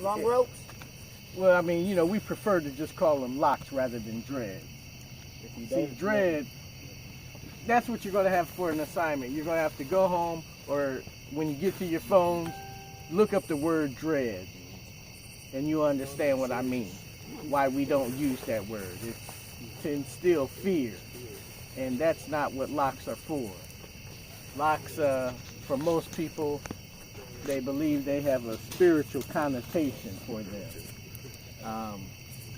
Long ropes? Well, I mean, we prefer to just call them locks rather than dread. See, dread, that's what you're going to have for an assignment. You're going to have to go home, or when you get to your phones, look up the word dread, and you'll understand what I mean, why we don't use that word. It's to instill fear, and that's not what locks are for. Locks, for most people, they believe they have a spiritual connotation for them.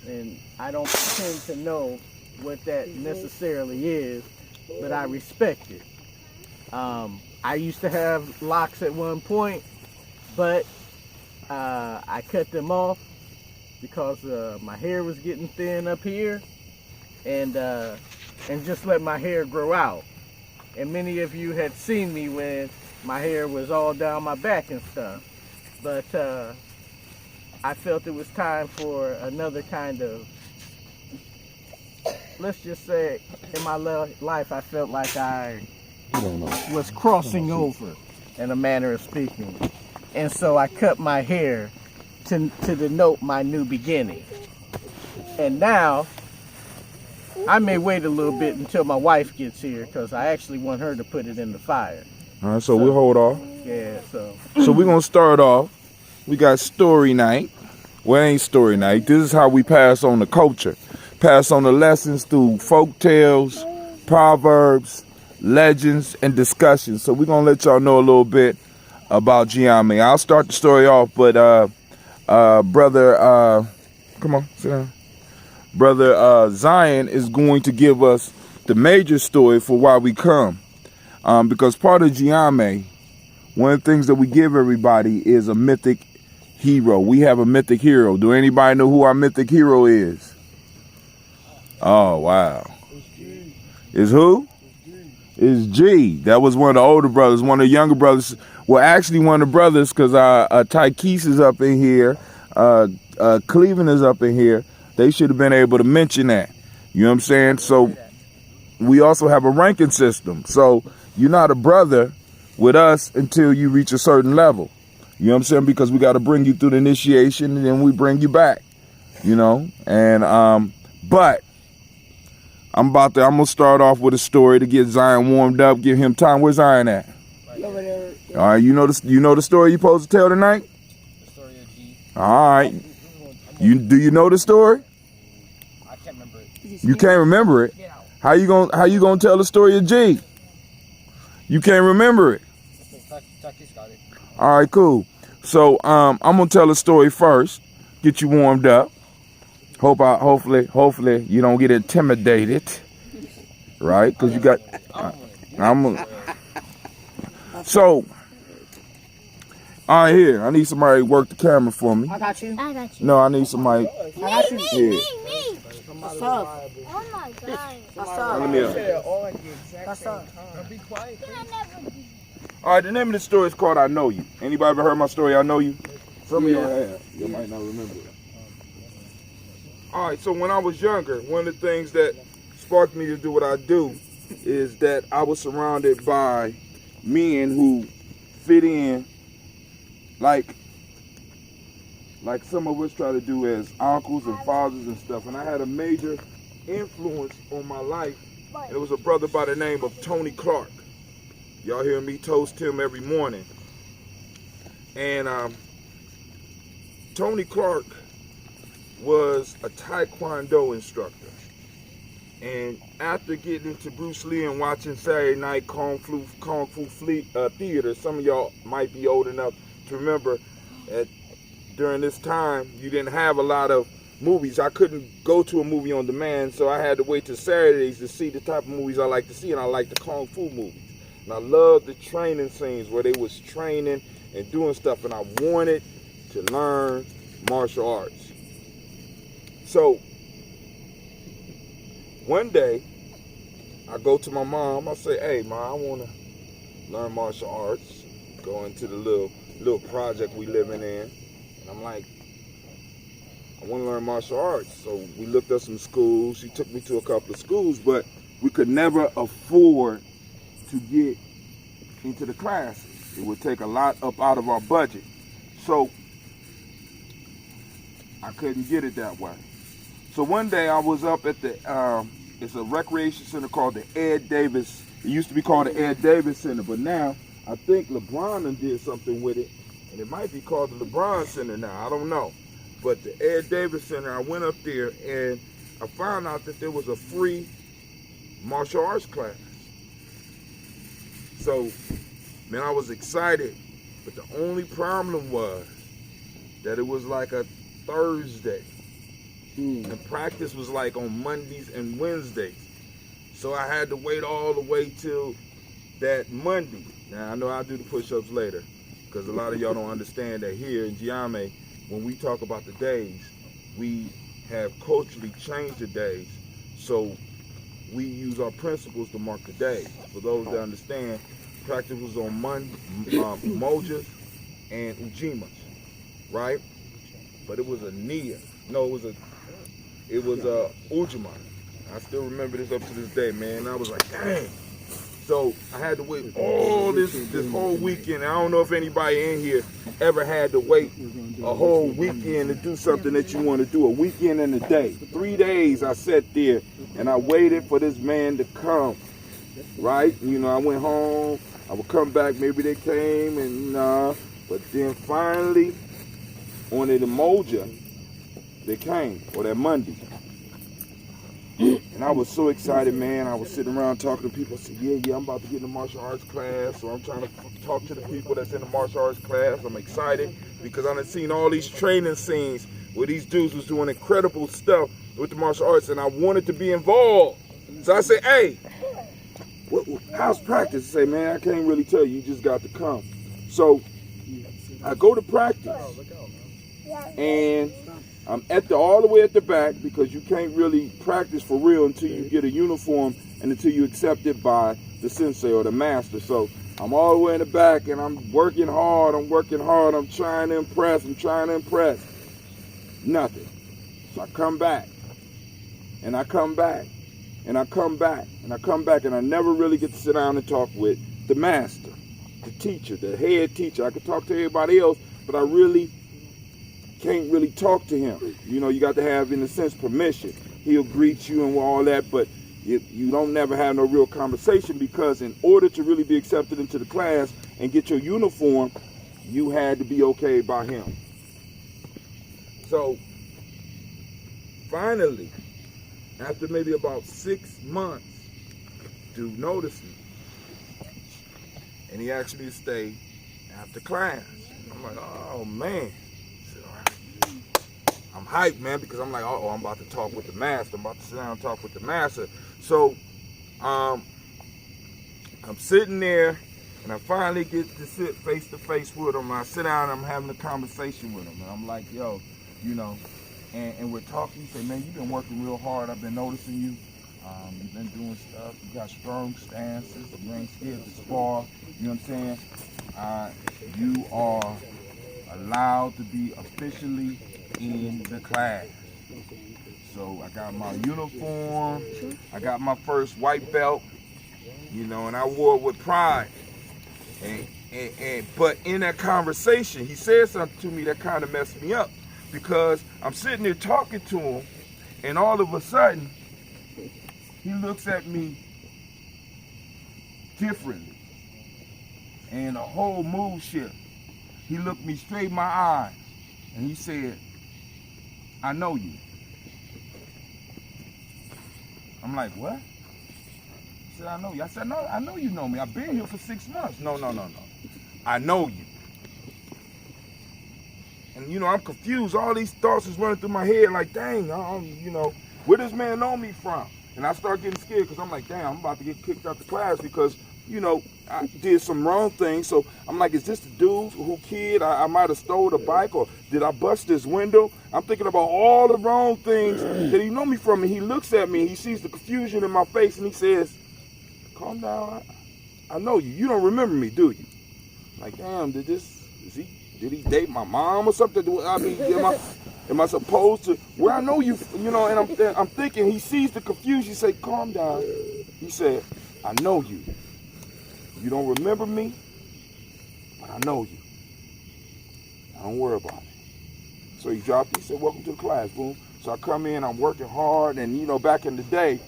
And I don't pretend to know what that necessarily is, but I respect it. I used to have locks at one point, but I cut them off because my hair was getting thin up here, and just let my hair grow out. And many of you had seen me when my hair was all down my back and stuff, but I felt it was time for another kind of, let's just say, in my life I felt like I was crossing over, in a manner of speaking. And so I cut my hair to denote my new beginning. And now, I may wait a little bit until my wife gets here, because I actually want her to put it in the fire. All right, so we'll hold off. Yeah, so we're going to start off. We got story night. Well, it ain't story night. This is how we pass on the culture. Pass on the lessons through folk tales, proverbs, legends, and discussions. So we're going to let y'all know a little bit about Gye-Nyame. I'll start the story off, but brother, come on, sit down. Brother Zion is going to give us the major story for why we come. Because part of Gye-Nyame, one of the things that we give everybody is a mythic hero. We have a mythic hero. Do anybody know who our mythic hero is? Oh, wow. Is who? Is G. That was one of the older brothers. One of the younger brothers. Well, actually one of the brothers, because Tykees is up in here. Cleveland is up in here. They should have been able to mention that. You know what I'm saying? So we also have a ranking system. So you're not a brother with us until you reach a certain level. You know what I'm saying? Because we got to bring you through the initiation, and then we bring you back. You know? And but I'm gonna start off with a story to get Zion warmed up, give him time. Where's Zion at? Over there. All right, you know the story you're supposed to tell tonight? The story of G. All right. Do you know the story? I can't remember it. You can't remember it? How you gonna tell the story of G? You can't remember it. Tykees got it. All right, cool. So I'm gonna tell a story first, get you warmed up. Hopefully you don't get intimidated, right? Because you got. So, all right, here. I need somebody to work the camera for me. I got you. No, I need somebody. I got you. Me. What's up? Oh my God. What's up? Let me up. What's up? Be quiet. All right, the name of the story is called I Know You. Anybody ever heard my story, I Know You? Some of y'all have. You might not remember it. All right, so when I was younger, one of the things that sparked me to do what I do is that I was surrounded by men who fit in like some of us try to do as uncles and fathers and stuff. And I had a major influence on my life. And it was a brother by the name of Tony Clark. Y'all hear me toast him every morning. And Tony Clark was a Taekwondo instructor. And after getting into Bruce Lee and watching Saturday Night Kung Fu Theater, some of y'all might be old enough to remember that during this time, you didn't have a lot of movies. I couldn't go to a movie on demand, so I had to wait till Saturdays to see the type of movies I like to see, and I like the Kung Fu movies. And I loved the training scenes where they was training and doing stuff, and I wanted to learn martial arts. So, one day, I go to my mom, I say, hey, Mom, I want to learn martial arts, go into the little project we living in. And I'm like, I want to learn martial arts. So we looked up some schools. She took me to a couple of schools, but we could never afford to get into the classes. It would take a lot up out of our budget. So I couldn't get it that way. So one day I was up at the, it's a recreation center called the Ed Davis. It used to be called the Ed Davis Center, but now I think LeBron done did something with it, and it might be called the LeBron Center now. I don't know. But the Ed Davis Center, I went up there and I found out that there was a free martial arts class. So, man, I was excited, but the only problem was that it was like a Thursday. And practice was like on Mondays and Wednesdays. So I had to wait all the way till that Monday. Now, I know I'll do the push-ups later, because a lot of y'all don't understand that here in Gye-Nyame, when we talk about the days, we have culturally changed the days. So we use our principles to mark the days. For those that understand, practice was on Mojas and Ujimas, right? But it was a Nia. No, it was a Ujima. I still remember this up to this day, man. I was like, dang. So I had to wait all this whole weekend. I don't know if anybody in here ever had to wait a whole weekend to do something that you want to do, a weekend and a day. 3 days I sat there and I waited for this man to come, right? You know, I went home, I would come back, maybe they came and but then finally on the Moja, they came, or that Monday. And I was so excited, man. I was sitting around talking to people. I said, yeah, I'm about to get in the martial arts class. So I'm trying to talk to the people that's in the martial arts class. I'm excited because I've seen all these training scenes where these dudes was doing incredible stuff with the martial arts, and I wanted to be involved. So I said, hey, how's practice? I say, man, I can't really tell you. You just got to come. So I go to practice, and I'm all the way at the back because you can't really practice for real until you get a uniform and until you accepted by the sensei or the master. So I'm all the way in the back and I'm working hard. I'm trying to impress. Nothing. So I come back and I come back and I come back and I come back and I never really get to sit down and talk with the master, the teacher, the head teacher. I could talk to everybody else, but I really can't really talk to him. You know, you got to have, in a sense, permission. He'll greet you and all that, but you don't never have no real conversation because in order to really be accepted into the class and get your uniform, you had to be okay by him. So, finally, after maybe about 6 months, dude noticed me. And he asked me to stay after class. I'm like, oh, man. I'm hyped, man, because I'm like, oh, I'm about to talk with the master. I'm about to sit down and talk with the master. So, I'm sitting there, and I finally get to sit face to face with him. I sit down, and I'm having a conversation with him, and I'm like, yo, you know, and we're talking. He said, man, you've been working real hard. I've been noticing you. You've been doing stuff. You got strong stances. You ain't scared to spar. You know what I'm saying? You are allowed to be officially in the class. So I got my uniform, I got my first white belt, you know, and I wore it with pride. But in that conversation, he said something to me that kind of messed me up because I'm sitting there talking to him, and all of a sudden, he looks at me differently, and a whole mood shift. He looked me straight in my eyes, and he said, I know you. I'm like, what? He said, I know you. I said, no, I know you know me. I've been here for 6 months. No. I know you. And, you know, I'm confused. All these thoughts is running through my head like, dang, you know, where does man know me from? And I start getting scared because I'm like, damn, I'm about to get kicked out the class because, you know, I did some wrong things. So I'm like, is this the dude who kid? I might have stole the bike, or did I bust this window? I'm thinking about all the wrong things that he know me from. And he looks at me, he sees the confusion in my face, and he says, calm down. I know you. You don't remember me, do you? I'm like, damn, did he date my mom or something? I mean, am I supposed to? Well, I know you, you know, and I'm thinking, he sees the confusion. He said, calm down. He said, I know you. You don't remember me, but I know you. Don't worry about it. So he dropped it. He said, welcome to the class, boom. So I come in, I'm working hard, and you know, back in the day,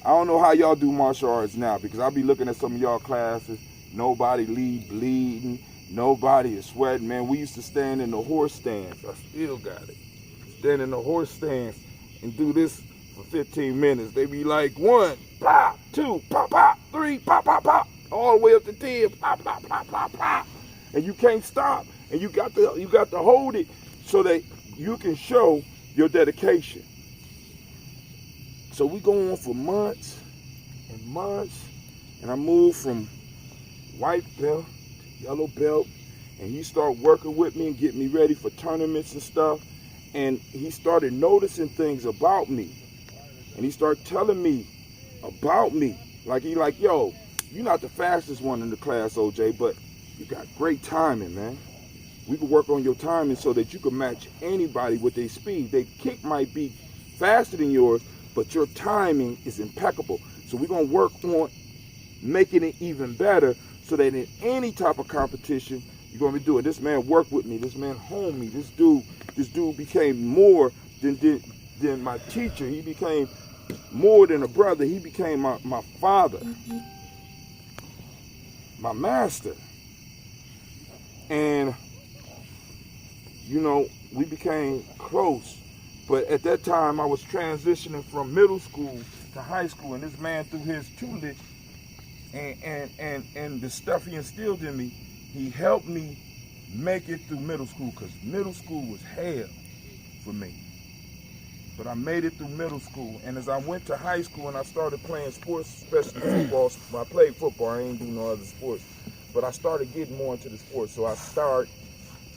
I don't know how y'all do martial arts now, because I'll be looking at some of y'all classes, nobody leave bleeding, nobody is sweating, man. We used to stand in the horse stands. I still got it. Stand in the horse stands and do this for 15 minutes. They be like 1, pop, 2, pop, pop, 3, pop, pop, pop, all the way up to 10, pop, pop, pop, pop, pop. And you can't stop, and you got to hold it so that you can show your dedication. So we go on for months and months, and I moved from white belt to yellow belt, and he started working with me and getting me ready for tournaments and stuff. And he started noticing things about me, and he started telling me about me. Like yo, you're not the fastest one in the class, OJ, but you got great timing, man. We can work on your timing so that you can match anybody with their speed. Their kick might be faster than yours, but your timing is impeccable. So we're gonna work on making it even better so that in any type of competition, you're gonna be doing. This man worked with me, this man honed me, this dude became more than my teacher. He became more than a brother. He became my father, my master. And you know, we became close. But at that time, I was transitioning from middle school to high school, and this man, through his tutelage and the stuff he instilled in me, he helped me make it through middle school, because middle school was hell for me. But I made it through middle school, and as I went to high school and I started playing sports, especially football, I played football, I ain't do no other sports, but I started getting more into the sports, so I started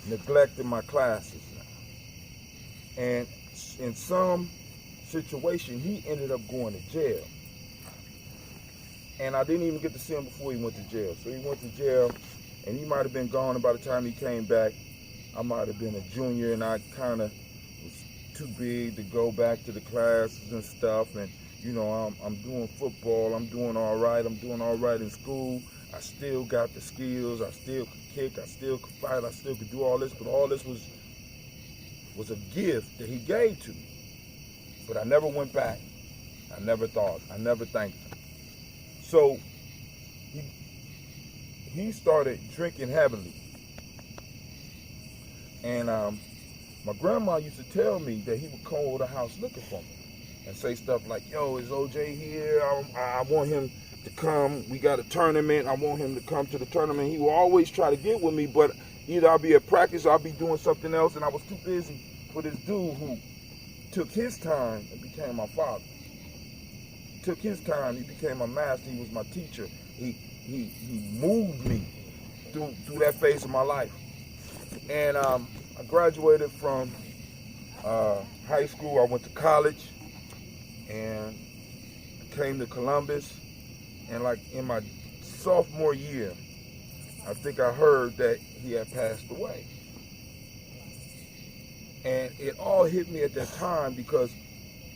neglecting my classes. And in some situation, he ended up going to jail. And I didn't even get to see him before he went to jail. So he went to jail, and he might have been gone. By the time he came back, I might have been a junior, and I kind of was too big to go back to the classes and stuff. And you know, I'm doing football, I'm doing all right in school. I still got the skills, I still could kick, I still could fight, I still could do all this, but all this was a gift that he gave to me. But I never went back. I never thought, I never thanked him. So he started drinking heavily. And my grandma used to tell me that he would come over the house looking for me and say stuff like, yo, is OJ here? I want him to come. We got a tournament. I want him to come to the tournament. He will always try to get with me, but either I'll be at practice or I'll be doing something else, and I was too busy for this dude who took his time and became my father. Took his time, he became my master, he was my teacher. He moved me through that phase of my life. And I graduated from high school, I went to college and came to Columbus. And like in my sophomore year, I think I heard that he had passed away. And it all hit me at that time because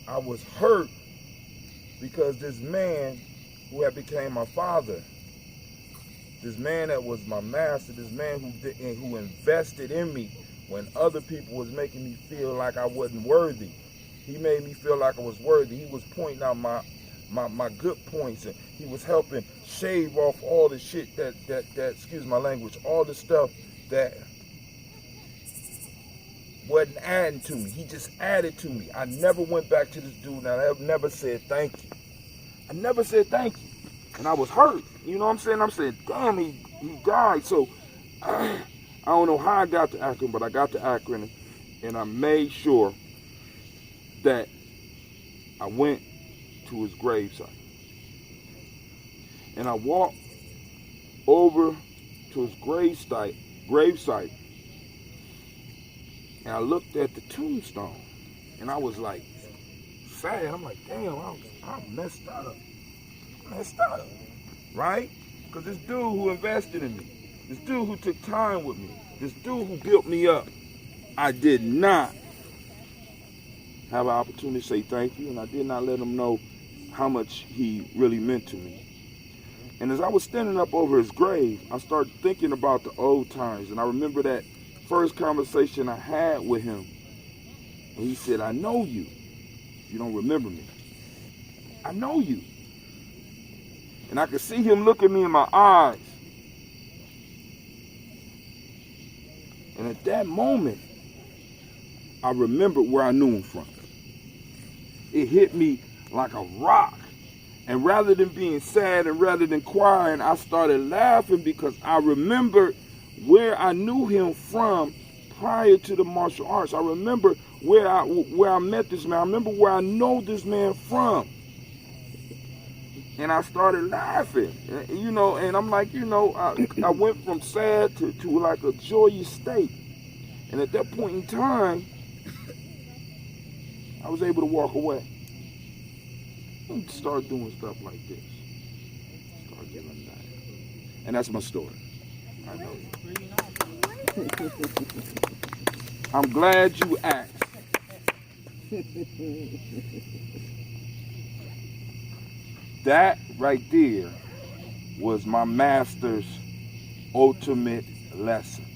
I was hurt, because this man who had became my father, this man that was my master, this man who invested in me when other people was making me feel like I wasn't worthy, he made me feel like I was worthy. He was pointing out my good points, and he was helping shave off all the shit that excuse my language, all the stuff that wasn't adding to me. He just added to me. I never went back to this dude, and I never said thank you. I never said thank you. And I was hurt. You know what I'm saying? I'm saying, damn, he died. So I don't know how I got to Akron, but I got to Akron, and I made sure that I went to his gravesite. And I walked over to his gravesite, and I looked at the tombstone, and I was like sad. I'm like, damn, I messed up, right? Because this dude who invested in me, this dude who took time with me, this dude who built me up, I did not have an opportunity to say thank you, and I did not let him know how much he really meant to me. And as I was standing up over his grave, I started thinking about the old times, and I remember that first conversation I had with him And he said, I know you. You don't remember me. I know you. And I could see him look at me in my eyes. And at that moment, I remembered where I knew him from. It hit me like a rock. And rather than being sad and rather than crying, I started laughing because I remembered where I knew him from prior to the martial arts. I remember where I met this man. I remember where I know this man from. And I started laughing, you know, and I'm like, you know, I went from sad to like a joyous state. And at that point in time, I was able to walk away and start doing stuff like this. Start getting that. And that's my story. I know you. I'm glad you asked. That right there was my master's ultimate lesson.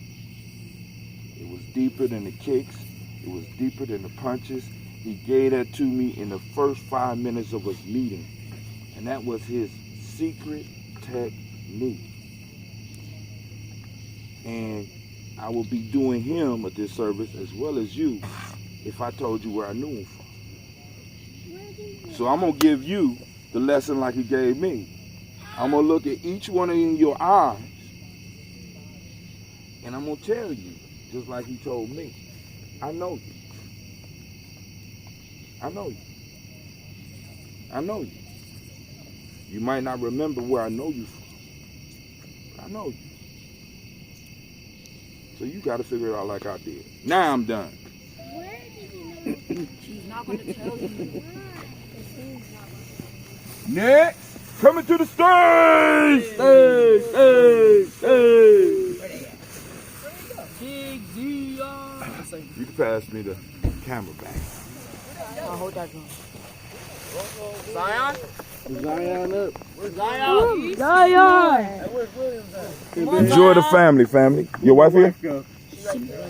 It was deeper than the kicks. It was deeper than the punches. He gave that to me in the first 5 minutes of us meeting. And that was his secret technique. And I would be doing him a disservice as well as you if I told you where I knew him from. So I'm going to give you the lesson like he gave me. I'm going to look at each one in your eyes and I'm going to tell you, just like he told me, I know you. I know you. I know you. You might not remember where I know you from, but I know you. So you got to figure it out like I did. Now I'm done. Where did you know? She's not going to tell you. Next, coming to the stage! Stage! You can pass me the camera back. I'll hold that one. Zion? Zion up. Where's Zion? Zion! Hey, where's Williams at? Enjoy the family. Your wife here?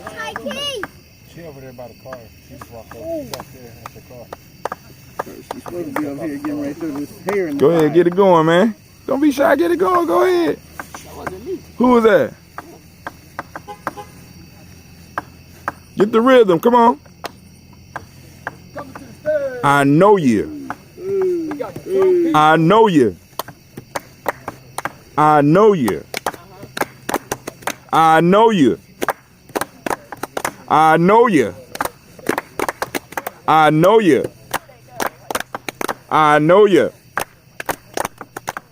Hi, Key. She over there by the car. She just walked over. She's up there at the car. She's supposed to be up here getting right through this hair. Go ahead, get it going, man. Don't be shy, get it going. Go ahead. Who was that? Get the rhythm, come on. I know you. I know you. I know you. I know you. I know you. I know you. I know you.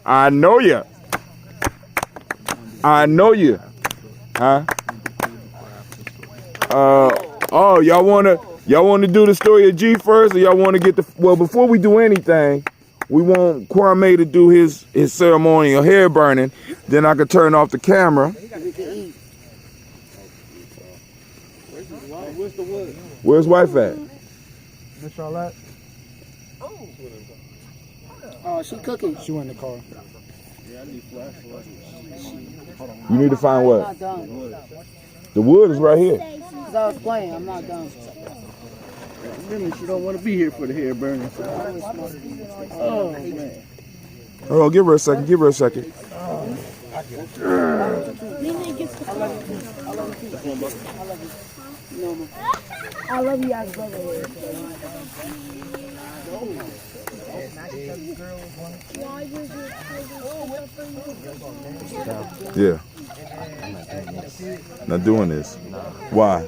I know you. I know you. Huh? Oh, y'all wanna do the story of G first, or y'all wanna get the, well, before we do anything, we want Kwame to do his ceremonial hair burning, then I can turn off the camera. Where's the wood? Where's wife at? Miss Charlotte? Oh, she cooking. She went in the car. You need to find I'm what? not done. The wood is right here. Because I was playing, I'm not done. Really, she don't want to be here for the hair burning. Oh, man. Hold on, give her a second, give her a second. I love you as brother. Yeah. Not doing this. Why?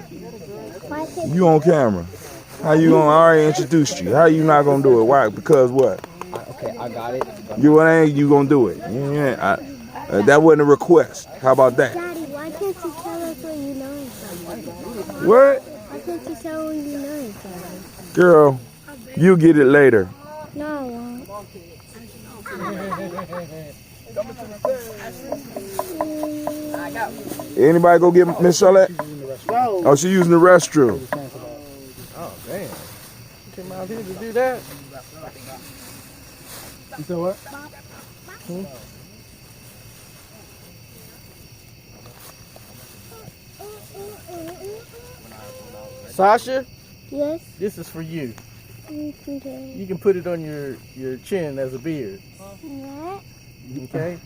You on camera. How you gonna, I already introduced you. How you not gonna do it? Why? Because what? Okay, I got it. You ain't, you gonna do it. Yeah, that wasn't a request. How about that? Daddy, why can't you tell us when you know something? What? Why can't you tell when you know something? Girl, you get it later. No, I won't. Anybody go get Miss Charlotte? Oh, she using the restroom. Oh, damn. You came out here to do that? You said what? Sasha? Yes. This is for you. Okay. You can put it on your chin as a beard. What? Okay?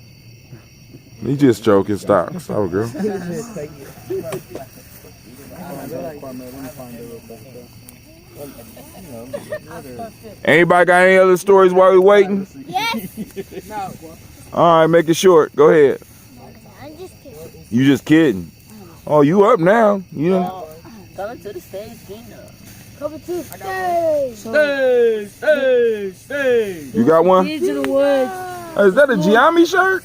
He just joking. Stop. Stop, girl. Take it. Anybody got any other stories while we waiting? Yes. All right, make it short. Go ahead. I'm just kidding. You just kidding. Oh, you up now. You know. Coming to the stage, Gina. Coming to stay. Stay. You got one? Kids in the woods. Hey, is that a Gye-Nyame shirt?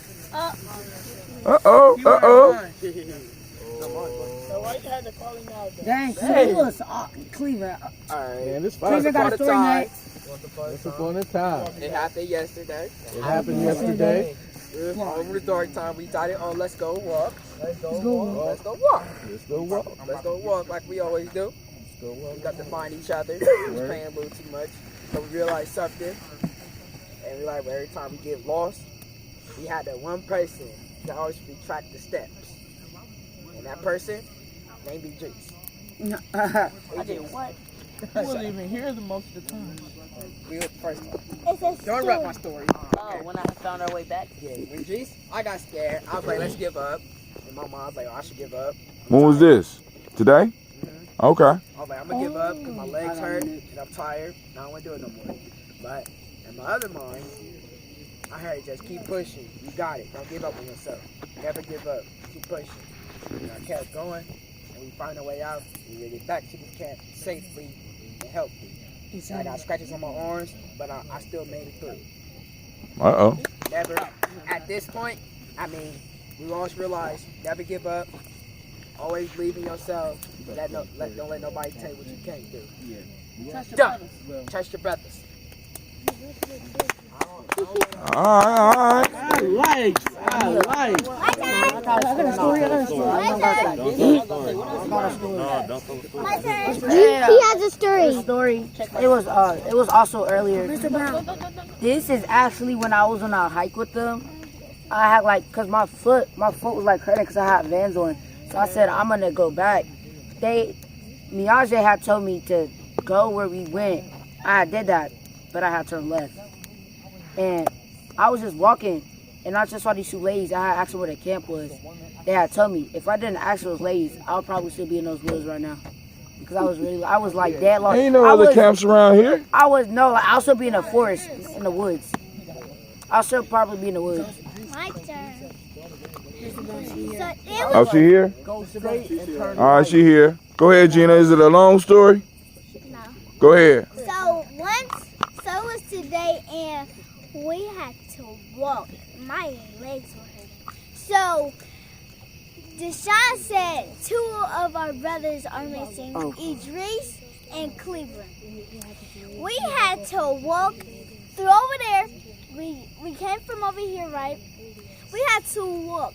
Uh-oh. Uh-oh. So why you had to call him out? Dang, Cleveland. Cleveland. Man, this Cleveland got a story night. Once upon a time. It happened yesterday. It happened yesterday. Over the dark time, we decided on let's go walk. Let's go walk. Let's go walk. Like we always do. Let's go walk. We got to find each other. We was paying a little too much. So we realized something. And we like every time we get lost, we had that one person that always retract the steps. And that person named Idris. I did what? I wasn't even here the most of the time. We were the first one. It's a Don't interrupt my story. Oh, when I found our way back. Yeah, Idris, I got scared. I was like, let's give up. And my mom was like, oh, I should give up. When was this? Today? Okay. I was like, I'm gonna give up because my legs hurt and I'm tired and I don't want to do it no more. But in my other mind, I heard just keep pushing. You got it. Don't give up on yourself. Never give up. Keep pushing. And I kept going and we found a way out. We made it back to the camp safely and healthy. I got scratches on my arms, but I still made it through. Uh-oh. Never, at this point, I mean, we always realize never give up. Always believe in yourself. Don't let nobody tell you what you can't do. Done. Trust your brothers. All right. I like. I got a story. My turn. He has a story. Story. It was also earlier. This is actually when I was on a hike with them. I had cause my foot was like hurting because I had Vans on. So I said I'm gonna go back. Miyaje had told me to go where we went. I did that, but I had turned left. And I was just walking, and I just saw these two ladies. I had asked them where the camp was. They had told me if I didn't ask those ladies, I would probably still be in those woods right now. Because I was like dead lost. Ain't no other camps around here? I'll still be in the forest, in the woods. I'll still probably be in the woods. My turn. Oh, she here? Go straight and turn All right, she here. Go ahead, Gina. Is it a long story? No. Go ahead. So it was today, and we had to walk. My legs were hurting. So Deshaun said 2 of our brothers are missing, Idris and Cleveland. We had to walk through over there. We came from over here, right? We had to walk.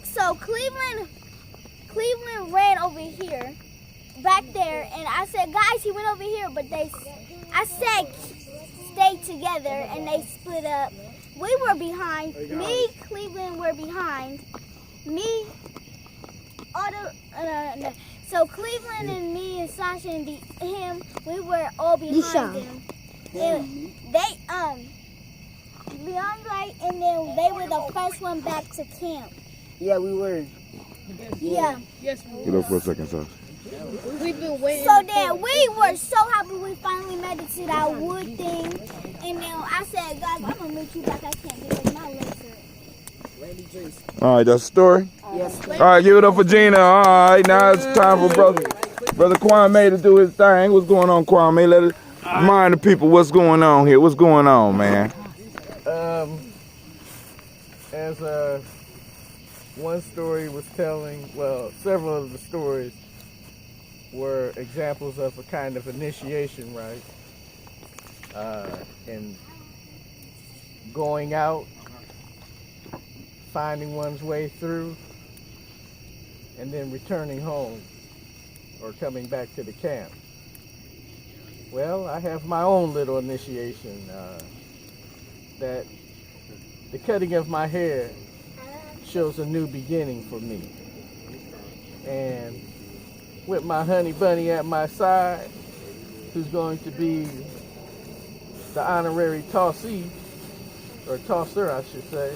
So Cleveland ran over here, back there, and I said, guys, he went over here, but I said, stay together, and they split up. We were behind. Me, Cleveland were behind. So Cleveland and me and Sasha and him, we were all behind them. And beyond right, and then they were the first one back to camp. Yeah, we were. Yeah. Yes, Get up for a second, Sasha. we've been waiting. So then we were so happy we finally made it to that wood thing. And then I said, guys, I'm going to meet you back at camp because my legs hurt. All right, that's the story? Yes. All right, give it up for Gina. All right, now it's time for Brother Kwame to do his thing. What's going on, Kwame? Let it remind the people what's going on here. What's going on, man? As one story was telling, well, several of the stories were examples of a kind of initiation, right? And going out, finding one's way through, and then returning home or coming back to the camp. Well, I have my own little initiation that the cutting of my hair shows a new beginning for me. And with my honey bunny at my side, who's going to be the honorary tossee, or tosser, I should say.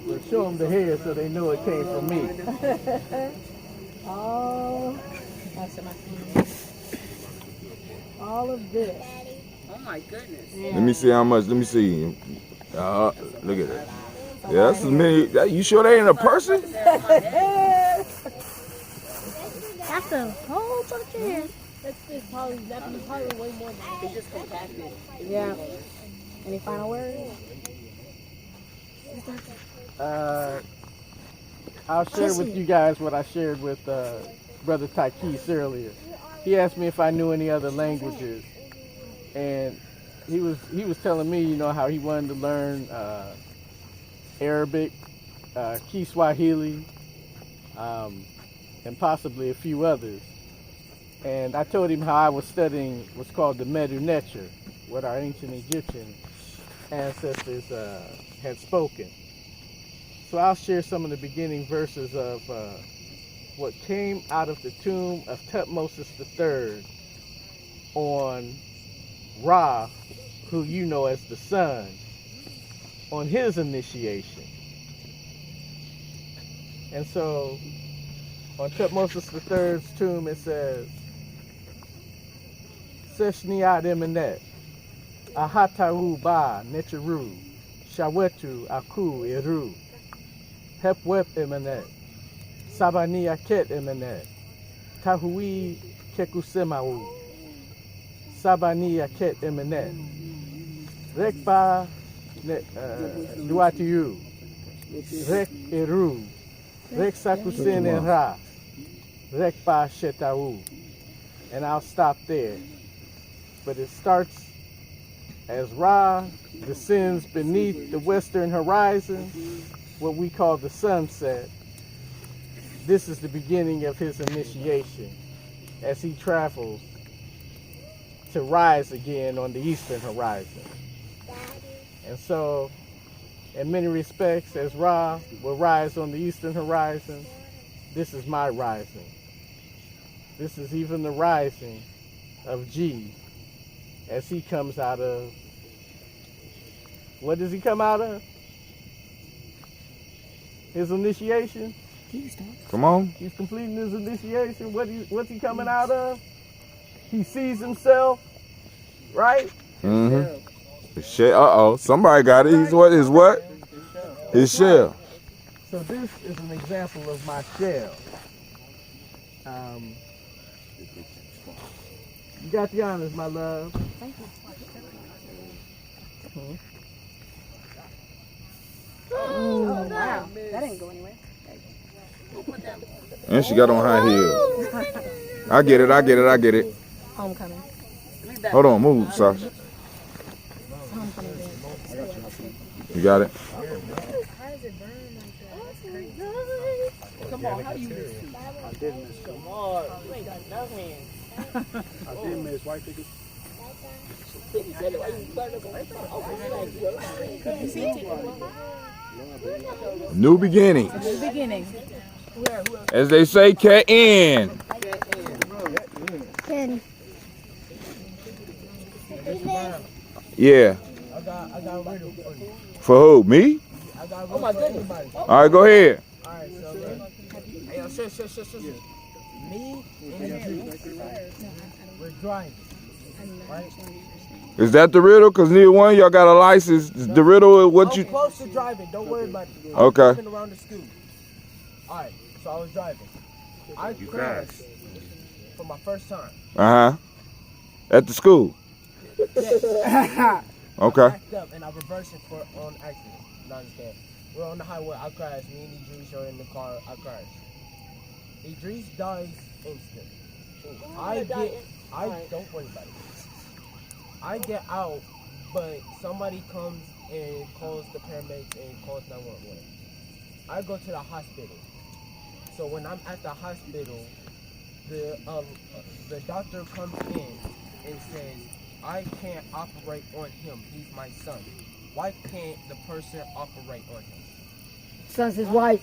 We'll show them the hair so they know it came from me. Oh, all of this. Oh my goodness. Let me see how much. Let me see. Look at that. Yeah, that's as many. You sure they ain't a person? That's a whole bunch of hair. That's probably way more than They just compacted. Yeah. Any final words? I'll share with you guys what I shared with Brother Tykees earlier. He asked me if I knew any other languages, and he was telling me, you know, how he wanted to learn Arabic, Kiswahili, and possibly a few others. And I told him how I was studying what's called the Medu Neter, what our ancient Egyptian ancestors had spoken. So I'll share some of the beginning verses of what came out of the tomb of Tutmosis III on Ra, who you know as the sun, on his initiation. And so on Tutmosis III's tomb it says, Seshniad Eminet, Ahataru Ba Neteru, Shawetu Aku Eru, Hepwep Eminet, Sabani Aket Eminet, Tahui Kekusemau, Sabani Aket Eminet, Rekba Duatiu, Rek Eru, Rek Sakusen Ra, Rekba Shetau. And I'll stop there. But it starts as Ra descends beneath the western horizon, what we call the sunset. This is the beginning of his initiation as he travels to rise again on the eastern horizon. And so, in many respects, as Ra will rise on the eastern horizon, this is my rising. This is even the rising of Gye as he comes out of, what does he come out of? His initiation? Come on. He's completing his initiation. What's he coming out of? He sees himself, right? Mm-hmm. Uh-oh. Somebody got it. He's what? His what? His shell. So this is an example of my shell. You got the honors, my love. Thank you. Oh, Wow. That didn't go anywhere. And she got on high heels. I get it. Homecoming. Hold on, move, Sasha. Homecoming. You got it? Come on, how do you miss? I did miss. Come on, you ain't got no hands. I did miss. White ticket. He said, why you started up on you see it? New beginnings. New beginning. As they say, cat in. Ten. Yeah. I got rid of for you. For who? Me? I got rid Oh my goodness. All right, go ahead. All right, so hey, yo, shush. Me and you, we're driving, right? Is that the riddle? Because neither one of y'all got a license. The riddle is what I'm you... close to driving. Don't worry about it. Okay. I'm driving around the school. All right, so I was driving. I crashed for my first time. Uh-huh. At the school. Yes. Okay. I backed up and I reversed it on accident. No, I'm just kidding. We're on the highway. I crashed. Me and Idris are in the car. I crashed. Idris dies instant. Don't worry about it. I get out, but somebody comes and calls the paramedics and calls 911. I go to the hospital. So when I'm at the hospital, the doctor comes in and says, I can't operate on him. He's my son. Why can't the person operate on him? Son's his wife.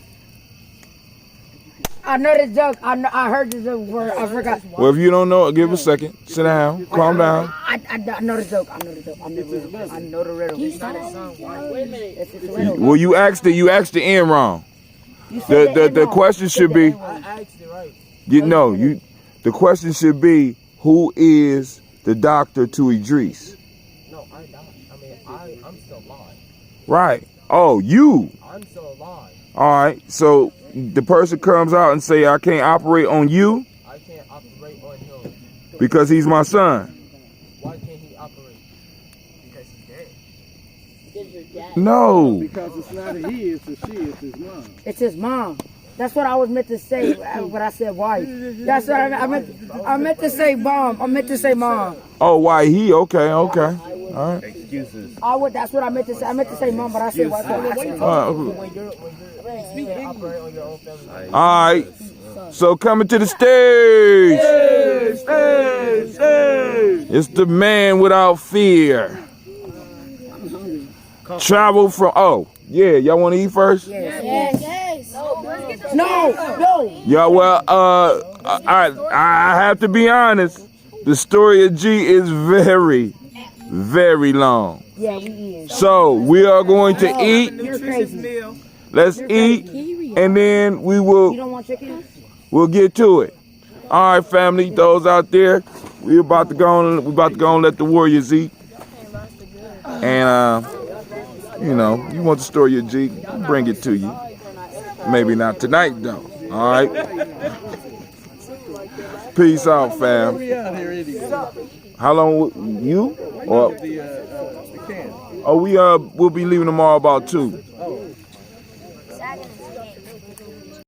I know this joke. I heard this joke before. I forgot. Well, if you don't know, give a second. Sit down. Calm down. I know the joke. I know the joke. I know the riddle. Wait a minute. It's a riddle. Well, you asked the end wrong. You said The wrong. question You should said be, the end wrong. I asked it right. the question should be, who is the doctor to Idris? No, I'm not. I mean, I'm still alive. Right. Oh, you. I'm still alive. All right. So the person comes out and say, I can't operate on you I can't operate on him. because he's my son. Why can't he operate? Because he's dead. Because your dad. No. Because it's not a he, it's a she, it's his mom. It's his mom. That's what I was meant to say when I said wife. That's what I meant. I meant to say mom. I meant to say mom. Oh, why he? Okay. All right. Excuses. That's what I meant to say. I meant to say mom, but I said wife. All When you can't operate on your own family. right. So coming to the stage. It's the man without fear. Travel from. Oh, yeah. Y'all want to eat first? Yes. No. Yeah, well, I have to be honest. The story of G is very, very long. Yeah, we is. So we are going to eat. You're crazy. Let's eat, and then You don't want chicken? we'll get to it. All right, family, those out there, we about to go on and let the warriors eat. And you want the story of G, I'll bring it to you. Maybe not tonight though. All right. Peace out, fam. We out here anyway. How long you? Or The can. we'll be leaving tomorrow about 2.